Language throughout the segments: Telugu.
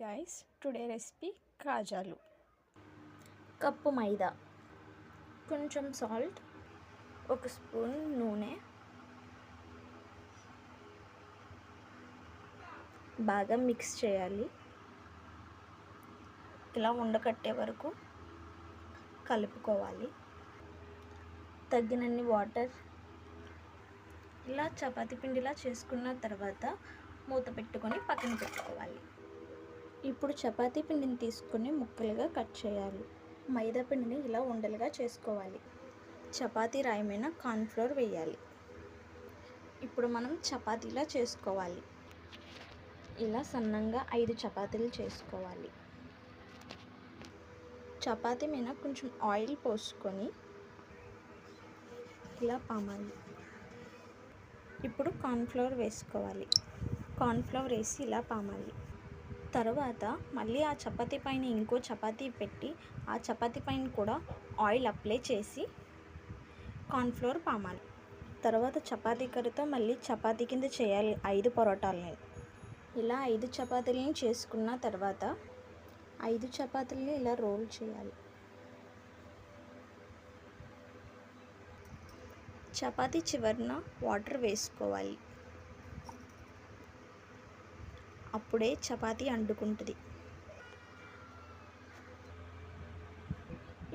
guys, today recipe కాజాలు. కప్పు మైదా, కొంచెం సాల్ట్, 1 స్పూన్ నూనె, బాగా మిక్స్ చేయాలి. ఇలా ఉండకట్టే వరకు కలుపుకోవాలి. తగినన్ని వాటర్. ఇలా చపాతీ పిండిలా చేసుకున్న తర్వాత మూత పెట్టుకొని పక్కన పెట్టుకోవాలి. ఇప్పుడు చపాతీ పిండిని తీసుకొని ముక్కలుగా కట్ చేయాలి. మైదా పిండిని ఇలా ఉండలుగా చేసుకోవాలి. చపాతీ రాయి మీద కార్న్ఫ్లోర్ వేయాలి. ఇప్పుడు మనం చపాతీలా చేసుకోవాలి. ఇలా సన్నంగా 5 చపాతీలు చేసుకోవాలి. చపాతీ మీద కొంచెం ఆయిల్ పోసుకొని ఇలా పామాలి. ఇప్పుడు కార్న్ఫ్లోర్ వేసుకోవాలి. కార్న్ఫ్లోర్ వేసి ఇలా పామాలి. తర్వాత మళ్ళీ ఆ చపాతీ పైన ఇంకో చపాతీ పెట్టి ఆ చపాతీ పైన కూడా ఆయిల్ అప్లై చేసి కార్న్ఫ్లోర్ పామాలి. తర్వాత చపాతీ కర్రతో మళ్ళీ చపాతీ కింద చేయాలి 5 పరోటాలని. ఇలా 5 చపాతీలని చేసుకున్న తర్వాత 5 చపాతీలని ఇలా రోల్ చేయాలి. చపాతీ చివరన వాటర్ వేసుకోవాలి. అప్పుడే చపాతీ అంటుకుంటుంది.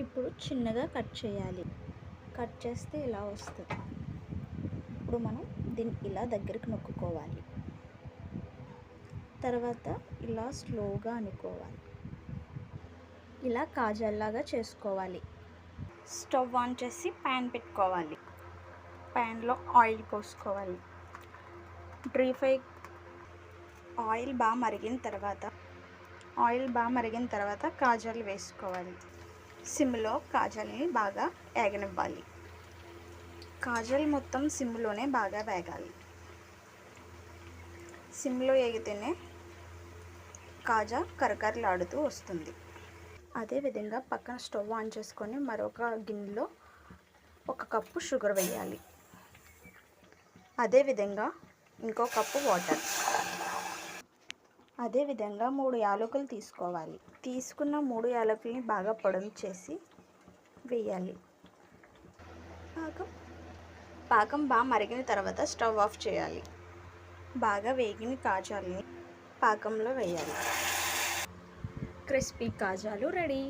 ఇప్పుడు చిన్నగా కట్ చేయాలి. కట్ చేస్తే ఇలా వస్తుంది. ఇప్పుడు మనం దీన్ని ఇలా దగ్గరికి నొక్కుకోవాలి. తర్వాత ఇలా స్లోగా అనుకోవాలి. ఇలా కాజాల్లాగా చేసుకోవాలి. స్టవ్ ఆన్ చేసి ప్యాన్ పెట్టుకోవాలి. ప్యాన్లో ఆయిల్ పోసుకోవాలి. ఆయిల్ బాగా మరిగిన తర్వాత కాజాలు వేసుకోవాలి. సిమ్లో కాజాలని బాగా వేగనివ్వాలి. కాజాలు మొత్తం సిమ్లోనే బాగా వేగాలి. సిమ్లో వేగితేనే కాజా కరకరలాడుతూ వస్తుంది. అదేవిధంగా పక్కన స్టవ్ ఆన్ చేసుకొని మరొక గిన్నెలో 1 కప్పు షుగర్ వేయాలి. అదేవిధంగా ఇంకో కప్పు వాటర్. అదేవిధంగా 3 యాలకులు తీసుకోవాలి. తీసుకున్న 3 యాలకుల్ని బాగా పొడుము చేసి వేయాలి. పాకం బాగా మరిగిన తర్వాత స్టవ్ ఆఫ్ చేయాలి. బాగా వేగిన కాజాలని పాకంలో వేయాలి. క్రిస్పీ కాజాలు రెడీ.